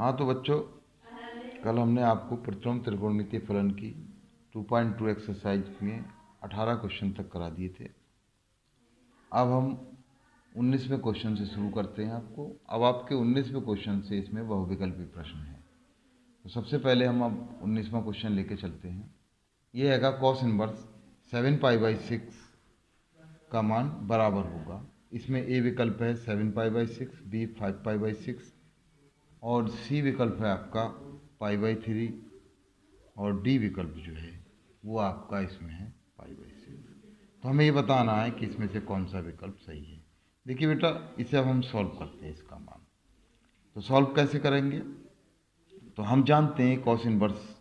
हाँ तो बच्चों, कल हमने आपको प्रथम त्रिकोणमितीय फलन की 2.2 एक्सरसाइज में 18 क्वेश्चन तक करा दिए थे। अब हम 19वें क्वेश्चन से शुरू करते हैं। अब आपके 19वें क्वेश्चन से इसमें बहुविकल्पी प्रश्न है। तो सबसे पहले हम अब 19वां क्वेश्चन लेके चलते हैं। ये हैगा कॉस इनवर्स 7π/6 का मान बराबर होगा। इसमें ए विकल्प है 7π/6, बी 5π/6 और सी विकल्प है आपका π/3 और डी विकल्प जो है वो आपका इसमें है π/6। तो हमें ये बताना है कि इसमें से कौन सा विकल्प सही है। देखिए बेटा, इसे अब हम सॉल्व करते हैं इसका मान। तो सॉल्व कैसे करेंगे? तो हम जानते हैं कॉस इनवर्स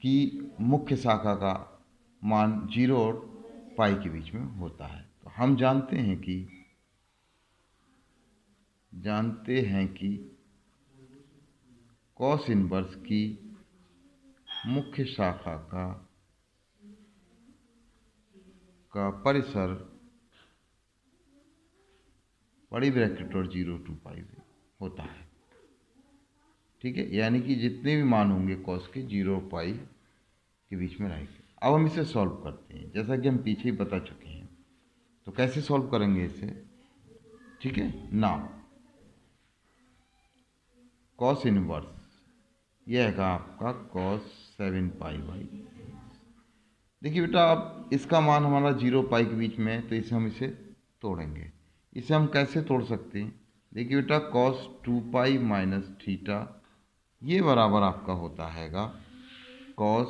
की मुख्य शाखा का मान 0 और पाई के बीच में होता है। तो हम जानते हैं कि कॉस इनवर्स की मुख्य शाखा का परिसर बड़ी ब्रैकेट और 0 to पाई में होता है। ठीक है, यानी कि जितने भी मान होंगे कॉस के 0 और पाई के बीच में रहेंगे। अब हम इसे सॉल्व करते हैं, जैसा कि हम पीछे ही बता चुके हैं। तो कैसे सॉल्व करेंगे इसे? ठीक है ना, कॉस इनवर्स यह है आपका कॉस 7π/। देखिए बेटा, अब इसका मान हमारा 0 पाई के बीच में है, तो इसे हम तोड़ेंगे। इसे हम कैसे तोड़ सकते हैं? देखिए बेटा, cos 2π - थीटा ये बराबर आपका होता हैगा cos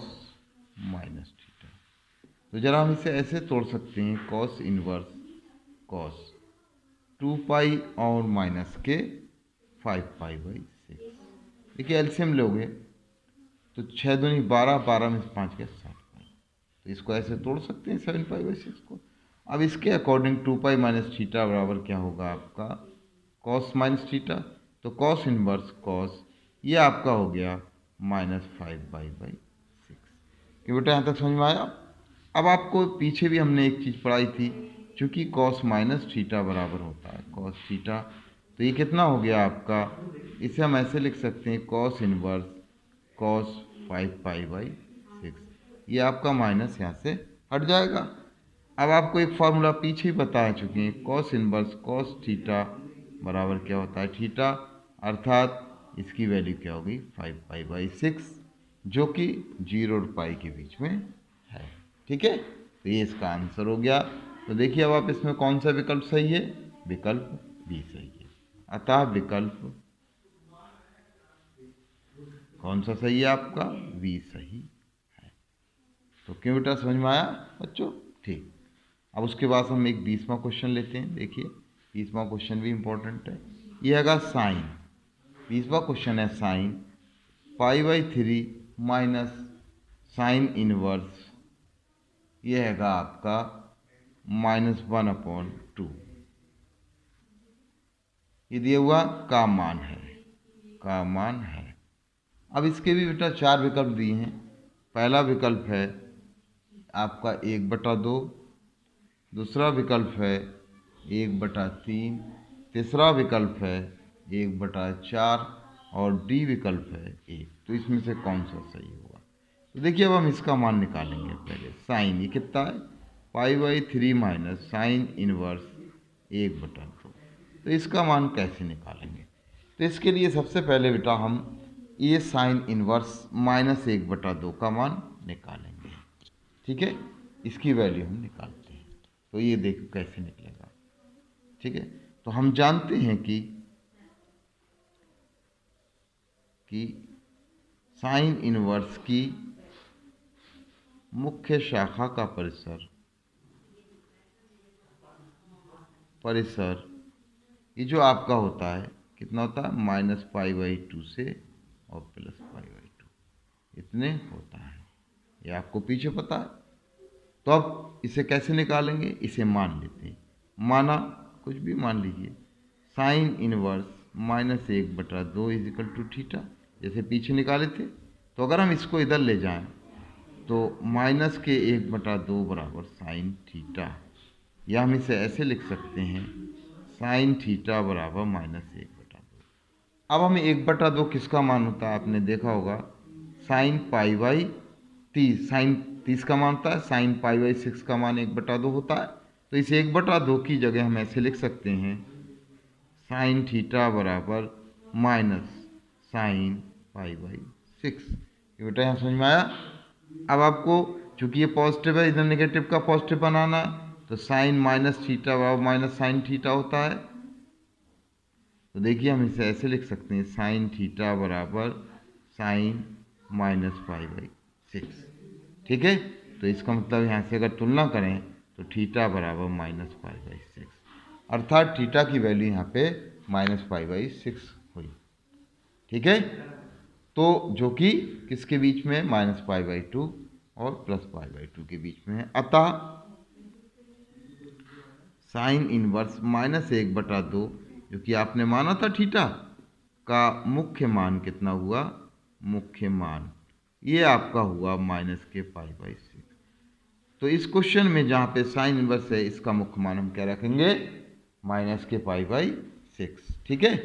-थीटा। तो जरा हम इसे ऐसे तोड़ सकते हैं, cos इनवर्स cos 2π और माइनस के 5π/6। देखिए एलसीएम लोगे तो 6 दूनी 12, 12 में से 5 के 7। तो इसको ऐसे तोड़ सकते हैं 7π/6 को। अब इसके अकॉर्डिंग 2π - थीटा बराबर क्या होगा आपका cos -थीटा। तो cos इनवर्स cos ये आपका हो गया -5π/6। कि बेटा यहाँ तक समझ में आया? अब आपको पीछे भी हमने एक चीज़ पढ़ाई थी, चूँकि cos -थीटा बराबर होता है cos थीटा। तो ये कितना हो गया आपका? इसे हम ऐसे लिख सकते हैं cos इनवर्स cos 5π/6। ये आपका माइनस यहाँ से हट जाएगा। अब आपको एक फार्मूला पीछे ही बता चुके हैं, cos इनवर्स cos थीटा बराबर क्या होता है थीटा, अर्थात इसकी वैल्यू क्या होगी 5π/6, जो कि 0 और पाई के बीच में है। ठीक है, तो ये इसका आंसर हो गया। तो देखिए अब आप इसमें कौन सा विकल्प सही है? विकल्प बी सही है। अतः विकल्प कौन सा सही है आपका? बी सही है। तो क्यों बेटा, समझ में आया बच्चों? ठीक। अब उसके बाद हम एक 20वां क्वेश्चन लेते हैं। देखिए 20वां क्वेश्चन भी इम्पोर्टेंट है। यह हैगा साइन। 20वां क्वेश्चन है साइन π/3 माइनस साइन इनवर्स यह हैगा आपका -1/2। ये दिया हुआ का मान है। अब इसके भी बेटा 4 विकल्प दिए हैं। पहला विकल्प है आपका 1/2, दूसरा विकल्प है 1/3, तीसरा विकल्प है 1/4 और डी विकल्प है 1। तो इसमें से कौन सा सही होगा? तो देखिए अब हम इसका मान निकालेंगे। पहले साइन ये कितना है? π/3 माइनस साइन इनवर्स 1/2। तो इसका मान कैसे निकालेंगे? तो इसके लिए सबसे पहले बेटा हम ये साइन इनवर्स -1/2 का मान निकालेंगे। ठीक है, इसकी वैल्यू हम निकालते हैं। तो ये देखो कैसे निकलेगा। ठीक है, तो हम जानते हैं कि साइन इनवर्स की मुख्य शाखा का परिसर ये जो आपका होता है कितना होता है? -π/2 से और +π/2 इतने होता है। ये आपको पीछे पता है। तो अब इसे कैसे निकालेंगे? इसे मान लेते हैं। माना, कुछ भी मान लीजिए, साइन इनवर्स -1/2 = थीटा, जैसे पीछे निकाले थे। तो अगर हम इसको इधर ले जाएं तो माइनस के 1/2 बराबर साइन थीटा, या हम इसे ऐसे लिख सकते हैं साइन थीटा बराबर -1/2। अब हमें 1/2 किसका मान होता है, आपने देखा होगा साइन पाई बाई 30, साइन 30 का मान होता है, साइन पाई बाई 6 का मान 1/2 होता है। तो इस 1/2 की जगह हम ऐसे लिख सकते हैं साइन थीटा बराबर माइनस साइन पाई बाई 6। ये बेटा यहाँ समझ में आया। अब आपको चूंकि ये पॉजिटिव है, इधर नेगेटिव का पॉजिटिव बनाना है, तो साइन माइनस थीटा बराबर माइनस साइन थीटा होता है। तो देखिए हम इसे ऐसे लिख सकते हैं साइन थीटा बराबर साइन माइनस पाई बाई 6। ठीक है, तो इसका मतलब यहाँ से अगर तुलना करें तो थीटा बराबर माइनस पाई बाई 6, अर्थात थीटा की वैल्यू यहाँ पे माइनस पाई बाई 6 हुई। ठीक है, तो जो कि किसके बीच में, माइनस पाई बाई 2 और प्लस पाई बाई 2 के बीच में है। अतः साइन इनवर्स -1/2 जो कि आपने माना था थीटा का मुख्य मान कितना हुआ, मुख्य मान ये आपका हुआ माइनस के पाई बाई 6। तो इस क्वेश्चन में जहाँ पे साइन इनवर्स है इसका मुख्य मान हम क्या रखेंगे, माइनस के पाई बाई 6। ठीक है,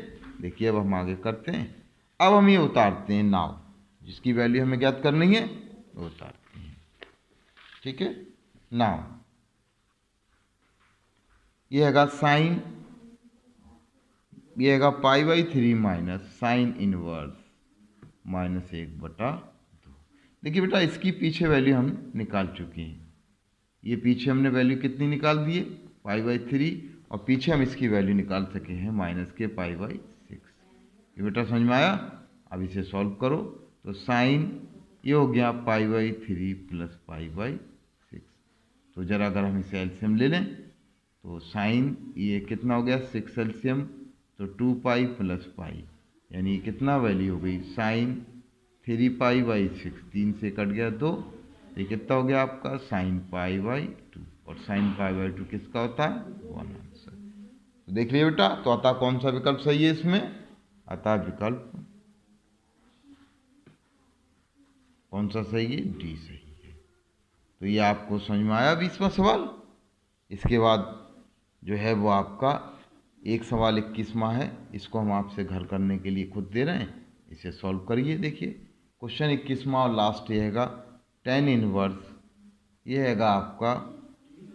देखिए अब हम आगे करते हैं। अब हम ये उतारते हैं नाव, जिसकी वैल्यू हमें ज्ञात करनी है वो उतारते हैं। ठीक है, नाव ये हैगा साइन, ये हैगा pi by 3 minus sine inverse -1/2। देखिए बेटा इसकी पीछे वैल्यू हम निकाल चुके हैं। ये पीछे हमने वैल्यू कितनी निकाल दी है, पाई बाई 3, और पीछे हम इसकी वैल्यू निकाल सके हैं माइनस के पाई बाई 6। ये बेटा समझ में आया। अब इसे सॉल्व करो तो साइन ये हो गया pi by 3 plus pi by 6। तो ज़रा अगर हम इसे एलसीएम ले लें तो साइन ये कितना हो गया 6 एलसीएम, तो 2 पाई प्लस पाई, यानी कितना वैल्यू हो गई साइन 3 पाई बाई 6, 3 से कट गया 2, ये कितना हो गया आपका साइन पाई बाई 2, और साइन पाई बाई 2 किसका होता है 1 आंसर। तो देख लिया बेटा, तो अतः कौन सा विकल्प सही है इसमें, अतः विकल्प कौन सा सही है, डी सही है। तो ये आपको समझ में आया 20वां सवाल। इसके बाद जो है वो आपका एक सवाल 21वां है, इसको हम आपसे घर करने के लिए खुद दे रहे हैं, इसे सॉल्व करिए। देखिए क्वेश्चन 21वां और लास्ट ये हैगा टेन इनवर्स, ये हैगा आपका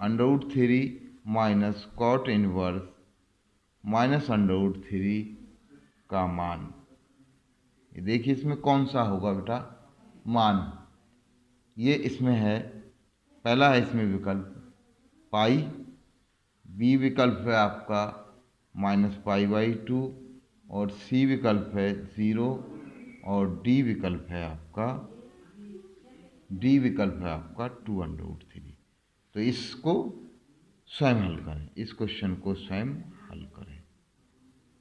√3 माइनस कॉट इनवर्स माइनस √3 का मान। ये देखिए इसमें कौन सा होगा बेटा मान, ये इसमें है, पहला है इसमें विकल्प पाई, बी विकल्प है आपका माइनस पाई बाई 2, और सी विकल्प है 0, और डी विकल्प है आपका 2√3। तो इसको स्वयं हल करें, इस क्वेश्चन को स्वयं हल करें।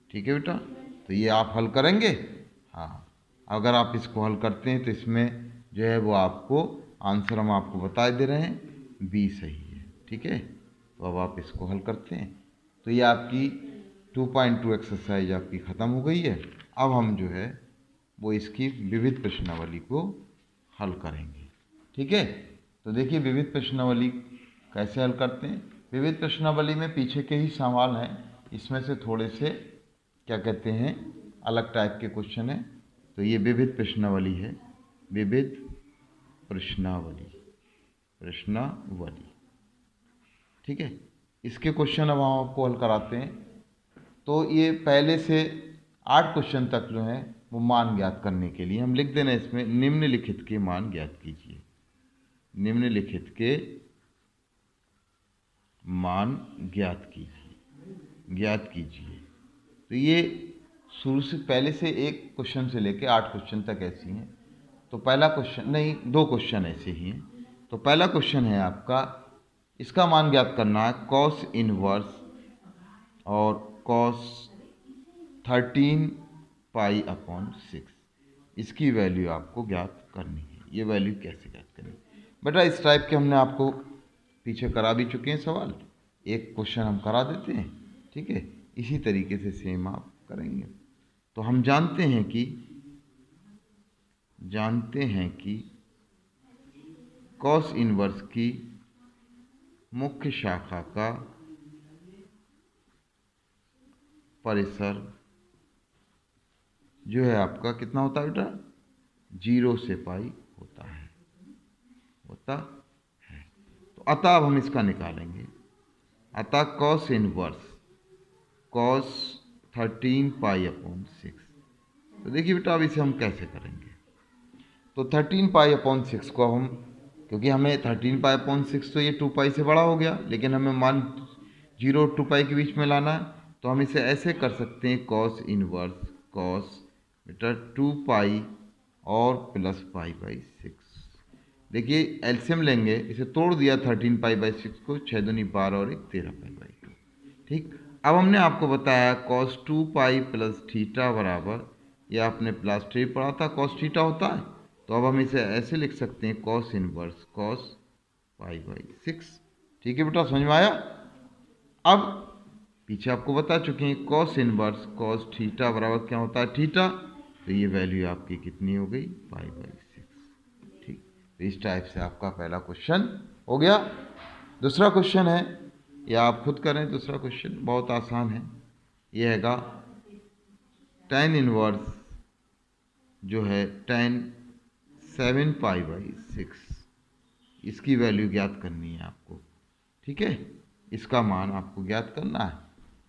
ठीक है बेटा, तो ये आप हल करेंगे। हाँ, अगर आप इसको हल करते हैं तो इसमें जो है वो आपको आंसर हम आपको बता दे रहे हैं बी सही है। ठीक है, तो अब आप इसको हल करते हैं तो ये आपकी 2.2 एक्सरसाइज आपकी ख़त्म हो गई है। अब हम जो है वो इसकी विविध प्रश्नावली को हल करेंगे। ठीक है, तो देखिए विविध प्रश्नावली कैसे हल करते हैं। विविध प्रश्नावली में पीछे के ही सवाल हैं, इसमें से थोड़े से क्या कहते हैं अलग टाइप के क्वेश्चन हैं। तो ये विविध प्रश्नावली है, विविध प्रश्नावली। ठीक है, इसके क्वेश्चन अब हम आपको हल कराते हैं। तो ये पहले से 8 क्वेश्चन तक जो हैं वो मान ज्ञात करने के लिए हम लिख देना इसमें निम्नलिखित के मान ज्ञात कीजिए, निम्नलिखित के मान ज्ञात कीजिए। तो ये शुरू से पहले से एक क्वेश्चन से लेके 8 क्वेश्चन तक ऐसी हैं। तो पहला क्वेश्चन नहीं, 2 क्वेश्चन ऐसे ही हैं। तो पहला क्वेश्चन है आपका, इसका मान ज्ञात करना है कॉस इनवर्स और कॉस 13 पाई अपॉन 6, इसकी वैल्यू आपको ज्ञात करनी है। ये वैल्यू कैसे ज्ञात करनी है बेटा, इस टाइप के हमने आपको पीछे करा भी चुके हैं सवाल, एक क्वेश्चन हम करा देते हैं। ठीक है, इसी तरीके से सेम आप करेंगे। तो हम जानते हैं कि कॉस इनवर्स की मुख्य शाखा का परिसर जो है आपका कितना होता है बेटा, 0 से पाई होता है। तो अतः अब हम इसका निकालेंगे। अतः cos inverse cos 13 pi upon 6। तो देखिए बेटा अब इसे हम कैसे करेंगे। तो 13 पाई अपॉन 6 को हम, क्योंकि हमें 13 पाई अपॉन 6 तो ये 2 पाई से बड़ा हो गया, लेकिन हमें मान 0 और 2 पाई के बीच में लाना है, तो हम इसे ऐसे कर सकते हैं कॉस इनवर्स कॉस बेटा 2 पाई और प्लस पाई बाई 6। देखिए एलसीएम लेंगे, इसे तोड़ दिया 13 पाई बाई 6 को, 6 दूनी 12 और 1 13 पाई बाई 2। ठीक, अब हमने आपको बताया cos 2 पाई प्लस थीटा बराबर, या आपने प्लस 3 पढ़ा था cos थीटा होता है, तो अब हम इसे ऐसे लिख सकते हैं cos inverse cos pi by 6। ठीक है बेटा, समझ में आया। अब पीछे आपको बता चुके हैं cos इनवर्स cos थीटा बराबर क्या होता है थीटा, तो ये वैल्यू आपकी कितनी हो गई पाई बाई 6। ठीक, तो इस टाइप से आपका पहला क्वेश्चन हो गया। दूसरा क्वेश्चन है, या आप खुद करें, दूसरा क्वेश्चन बहुत आसान है। ये हैगा tan इनवर्स जो है tan 7 पाई बाई 6, इसकी वैल्यू ज्ञात करनी है आपको। ठीक है, इसका मान आपको ज्ञात करना है।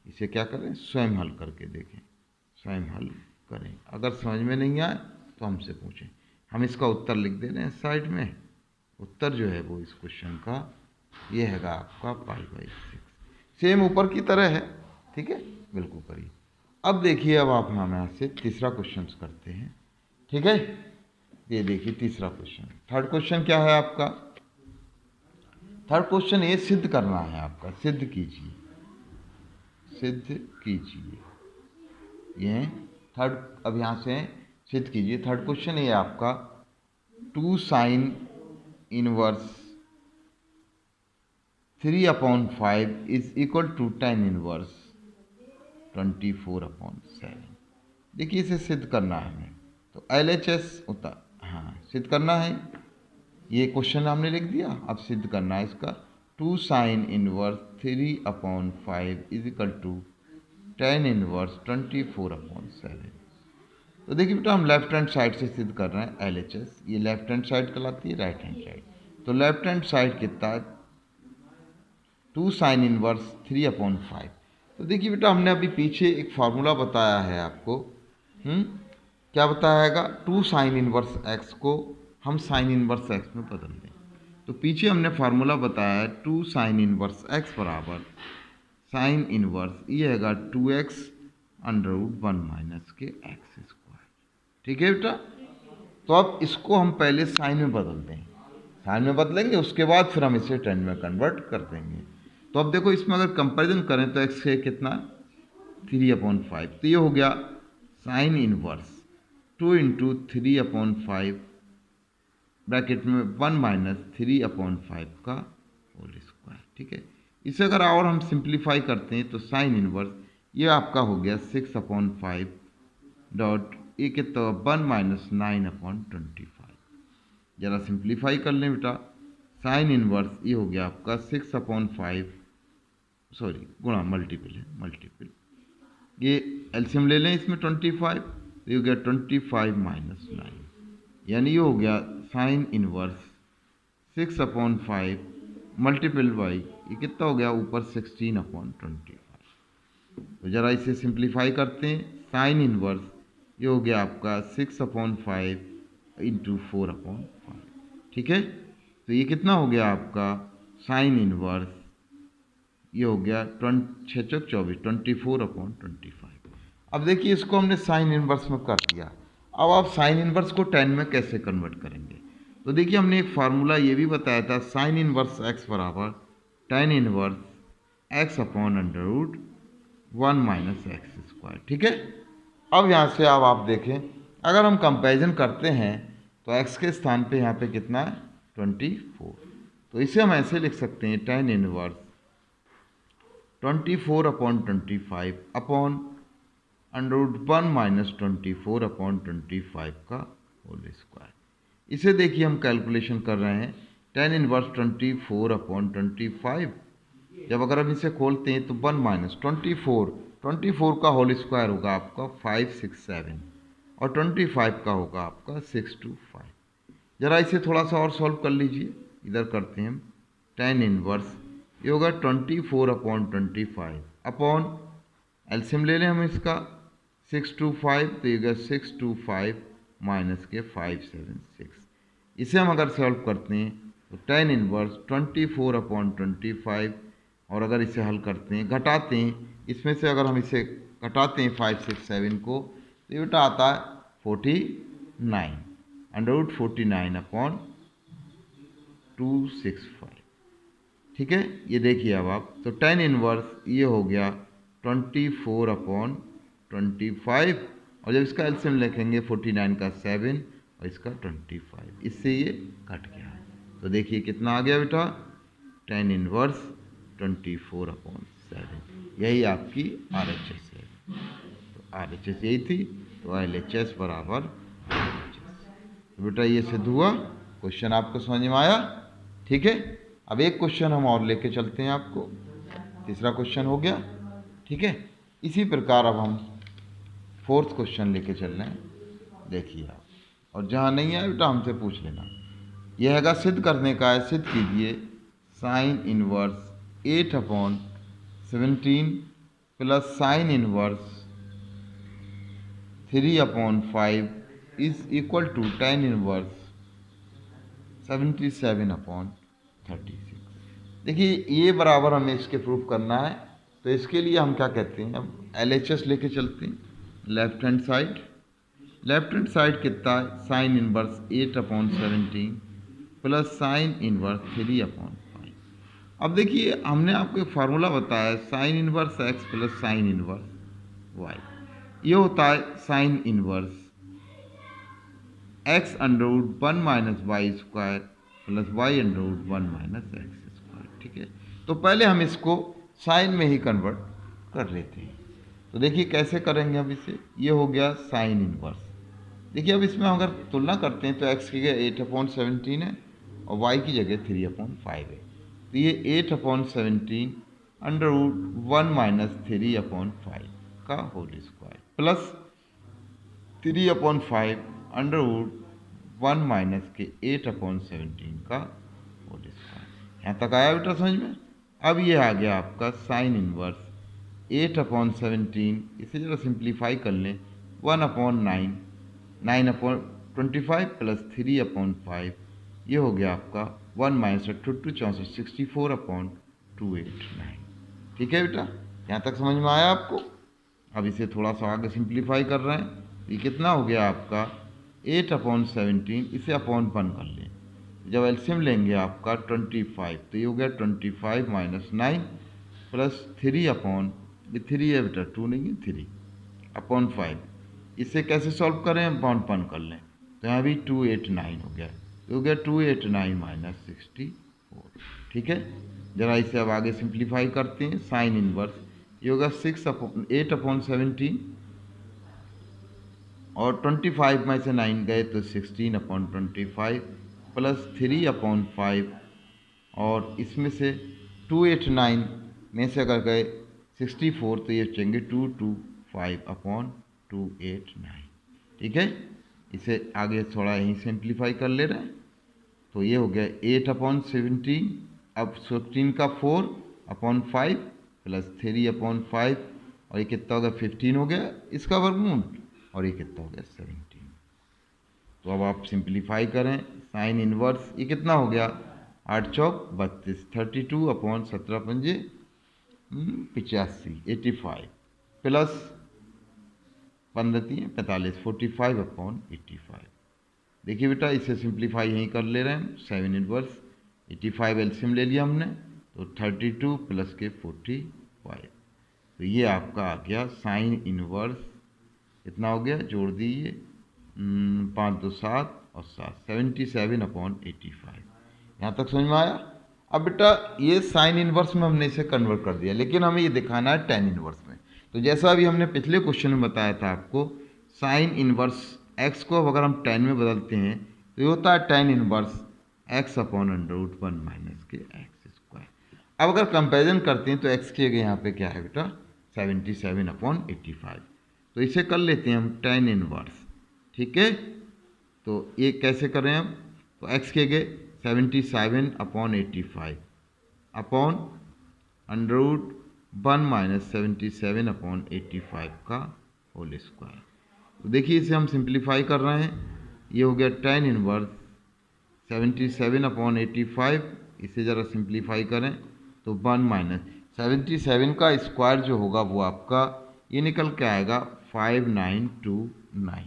इसे क्या करें, स्वयं हल करके देखें, स्वयं हल करें। अगर समझ में नहीं आए तो हमसे पूछें, हम इसका उत्तर लिख दे रहे हैं साइड में। उत्तर जो है वो इस क्वेश्चन का ये हैगा आपका पाई बाई 6, सेम ऊपर की तरह है। ठीक है, बिल्कुल करिए। अब देखिए, अब आप हम यहाँ से तीसरा क्वेश्चन करते हैं। ठीक है, ये देखिए तीसरा क्वेश्चन। थर्ड क्वेश्चन क्या है आपका, थर्ड क्वेश्चन ये सिद्ध करना है आपका, सिद्ध कीजिए, सिद्ध कीजिए। ये थर्ड, अब यहाँ से सिद्ध कीजिए। थर्ड क्वेश्चन ये आपका 2 sine inverse 3/5 is equal to tan inverse 24/7। देखिए इसे सिद्ध करना है हमें, तो LHS होता, हाँ सिद्ध करना है। ये क्वेश्चन हमने लिख दिया, अब सिद्ध करना है इसका। 2 sine inverse 3/5 is equal to tan inverse 24/7। तो देखिए बेटा, हम लेफ्ट हैंड साइड से सिद्ध कर रहे हैं LHS। ये लेफ्ट हैंड साइड कहलाती है, राइट हैंड साइड। तो लेफ्ट हैंड साइड कितना है, 2 साइन इनवर्स 3/5। तो देखिए बेटा, हमने अभी पीछे एक फार्मूला बताया है आपको। क्या बताया, 2 साइन इनवर्स x को हम साइन इनवर्स x में बदल दें। तो पीछे हमने फार्मूला बताया है 2 साइन इनवर्स x बराबर साइन इनवर्स ये हैगा 2x √ 1 माइनस के x स्क्वायर। ठीक है बेटा, तो अब इसको हम पहले साइन में बदल दें, साइन में बदलेंगे, उसके बाद फिर हम इसे tan में कन्वर्ट कर देंगे। तो अब देखो, इसमें अगर कंपैरिजन करें तो x से कितना 3/5, तो ये हो गया साइन इनवर्स 2 × 3/5 ब्रैकेट में 1 माइनस 3/5 का होल स्क्वायर। ठीक है, इसे अगर और हम सिंप्लीफाई करते हैं तो साइन इनवर्स ये आपका हो गया 6/5 डॉट ये कितना 1 माइनस 9/25। ज़रा सिंप्लीफाई कर लें बेटा, साइन इनवर्स ये हो गया आपका 6/5, सॉरी गुणा मल्टीपल है, मल्टीपल, ये एलसीएम ले लें इसमें 25, ये हो गया 25 माइनस 9, यानी ये हो गया साइन इनवर्स 6/5 मल्टीपल बाई ये कितना हो गया ऊपर 16/25। तो ज़रा इसे सिंप्लीफाई करते हैं, साइन इनवर्स ये हो गया आपका 6/5 × 4/5। ठीक है, तो ये कितना हो गया आपका साइन इनवर्स ये हो गया 24/25। अब देखिए, इसको हमने साइन इनवर्स में कर दिया। अब आप साइन इनवर्स को tan में कैसे कन्वर्ट करेंगे, तो देखिए हमने एक फार्मूला ये भी बताया था, साइन इनवर्स x बराबर tan inverse x/√1 minus x square. ठीक है, अब यहाँ से अब आप देखें, अगर हम कंपैरिजन करते हैं तो x के स्थान पे यहाँ पे कितना है 24, तो इसे हम ऐसे लिख सकते हैं tan इनवर्स 24/25 अपॉन √1 माइनस 24/25 का होल स्क्वायर। इसे देखिए हम कैलकुलेशन कर रहे हैं, tan इनवर्स 24/25, जब अगर हम इसे खोलते हैं तो 1 माइनस 24 का होल स्क्वायर होगा आपका 567, और 25 का होगा आपका 625। ज़रा इसे थोड़ा सा और सॉल्व कर लीजिए, इधर करते हैं हम। tan इनवर्स ये होगा 24/25 अपॉन एलसीएम ले लें हम इसका 625, तो ये होगा 625 माइनस के 576। इसे हम अगर सॉल्व करते हैं तो tan इनवर्स 24/25, और अगर इसे हल करते हैं घटाते हैं, इसमें से अगर हम इसे घटाते हैं 567 को, तो ये बेटा आता है 49, √49/265। ठीक है, ये देखिए अब आप, तो tan इनवर्स ये हो गया 24/25, और जब इसका एलसीएम लिखेंगे 49 का 7 और इसका 25, इससे ये कट गया। तो देखिए कितना आ गया बेटा, tan इनवर्स 24/7। यही आपकी RHS है। तो RHS यही थी, तो LHS बराबर RHS। तो बेटा ये सिद्ध हुआ, क्वेश्चन आपको समझ में आया। ठीक है, अब एक क्वेश्चन हम और लेके चलते हैं आपको, तीसरा क्वेश्चन हो गया। ठीक है, इसी प्रकार अब हम फोर्थ क्वेश्चन लेके चल रहे हैं। देखिए आप, और जहाँ नहीं आए बेटा हमसे पूछ लेना। यह हैगा सिद्ध करने का है, सिद्ध कीजिए sine inverse 8/17 plus sine inverse 3/5 is equal to tan inverse 77/36। देखिए ये बराबर हमें इसके प्रूफ करना है, तो इसके लिए हम क्या कहते हैं, अब LHS लेके चलते हैं। लेफ्ट हैंड साइड कितना है, sine inverse 8/17 plus sine inverse 3/5। अब देखिए हमने आपको एक फार्मूला बताया, sine inverse x plus sine inverse y, ये होता है sine inverse x √1 minus y square plus y √1 minus x square. ठीक है, तो पहले हम इसको साइन में ही कन्वर्ट कर लेते हैं। तो देखिए कैसे करेंगे हम इसे, ये हो गया साइन इनवर्स। देखिए अब इसमें अगर तुलना करते हैं तो x की जगह 8/17 है और y की जगह 3/5 है। तो ये 8/17 √1 माइनस 3/5 का होल स्क्वायर प्लस 3/5 √1 माइनस के 8/17 का होल स्क्वायर। यहाँ तक आया बेटा समझ में। अब ये आ गया आपका साइन इनवर्स 8/17, इसे जरा सिंप्लीफाई कर लें, 1/9, 9/25 प्लस 3/5, ये हो गया आपका 1 माइनस 2 64 64/289। ठीक है बेटा, यहाँ तक समझ में आया आपको। अब इसे थोड़ा सा आगे सिंप्लीफाई कर रहे हैं, ये कितना हो गया आपका 8/17, इसे अपॉन 1 कर लें, जब एलसीएम लेंगे आपका 25, तो ये हो गया 25 माइनस 9 प्लस 3 है बेटा 2 नहीं है 3/5। इसे कैसे सॉल्व करें, अपॉन 1 कर लें, तो यहाँ भी 289 हो गया, तो हो गया 289 माइनस 64। ठीक है, जरा इसे अब आगे सिंप्लीफाई करते हैं। साइन इनवर्स ये होगा 8/17 और 25 में से 9 गए तो 16/25 प्लस 3/5, और इसमें से 289 में से अगर गए 64, तो ये बचेंगे 225/289। ठीक है, इसे आगे थोड़ा यहीं सिंप्लीफाई कर ले रहे हैं, तो ये हो गया 8/17, अब 16 का 4/5 प्लस 3/5, और ये कितना हो गया 15 हो गया इसका वर्गमूल, और ये कितना हो गया 17। तो अब आप सिंप्लीफाई करें, साइन इनवर्स ये कितना हो गया 8 चौक 32, 32/17 85 85 प्लस 15 45 45/85। देखिए बेटा इसे सिंप्लीफाई यहीं कर ले रहे हैं, 7 इनवर्स 85 एलसीएम ले लिया हमने, तो 32 प्लस के 45, तो ये आपका आ गया साइन इनवर्स कितना हो गया, जोड़ दीजिए 5 2 7 और 7 77/85। यहाँ तक समझ में आया। अब बेटा ये साइन इनवर्स में हमने इसे कन्वर्ट कर दिया, लेकिन हमें ये दिखाना है tan इनवर्स में। तो जैसा अभी हमने पिछले क्वेश्चन में बताया था आपको, साइन इनवर्स x को अगर हम tan में बदलते हैं तो ये होता है tan इनवर्स x/√1 माइनस के एक्स स्क्वायर। अब अगर कंपेरिजन करते हैं तो x की जगह यहाँ पे क्या है बेटा 77/85, तो इसे कर लेते हैं हम tan इनवर्स ठीक है, तो ये कैसे करें हम, तो x के गए 77/85 अपॉन √1 - 77/85 का होल स्क्वायर। तो देखिए इसे हम सिंप्लीफाई कर रहे हैं, ये हो गया tan इनवर्स 77/85, इसे ज़रा सिंप्लीफाई करें तो 1 - 77 का स्क्वायर जो होगा वो आपका ये निकल के आएगा 5929,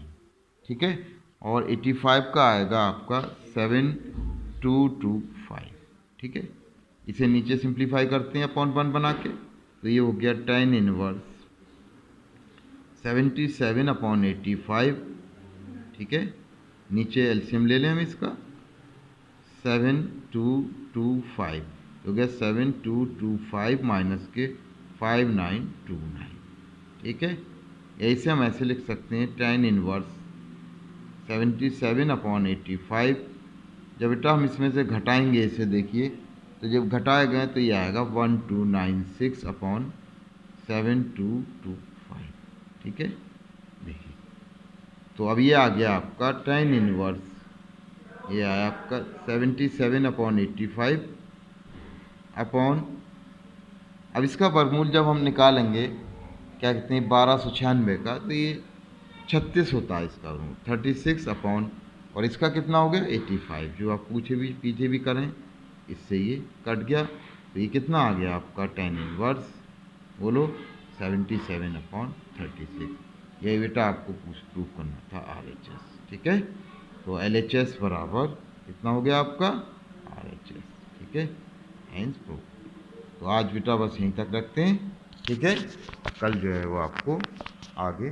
ठीक है, और 85 का आएगा आपका 7225, ठीक है। इसे नीचे सिंप्लीफाई करते हैं अपॉन 1 बना के, तो ये हो गया tan इनवर्स 77/85, ठीक है। नीचे एलसीएम ले लें हम इसका 7225, हो गया 7225 माइनस के 5929, ठीक है। ऐसे हम ऐसे लिख सकते हैं tan इनवर्स 77/85। जब बेटा हम इसमें से घटाएंगे इसे, देखिए तो जब घटाए गए तो ये आएगा 1296/7225, ठीक है। देखिए तो अब ये आ गया आपका tan इनवर्स, ये आया आपका 77/85 अपॉन, अब इसका वर्गमूल जब हम निकालेंगे क्या कहते हैं 1296 का, तो ये 36 होता है इसका वर्गमूल 36 अपॉन, और इसका कितना हो गया 85, जो आप पीछे भी करें इससे ये कट गया, तो ये कितना आ गया आपका tan इनवर्स, बोलो 77/36। ये बेटा आपको प्रूफ करना था RHS, ठीक है। तो LHS बराबर कितना हो गया आपका RHS, ठीक है, हेंस प्रूफ। तो आज बेटा बस यहीं तक रखते हैं, ठीक है, कल जो है वो आपको आगे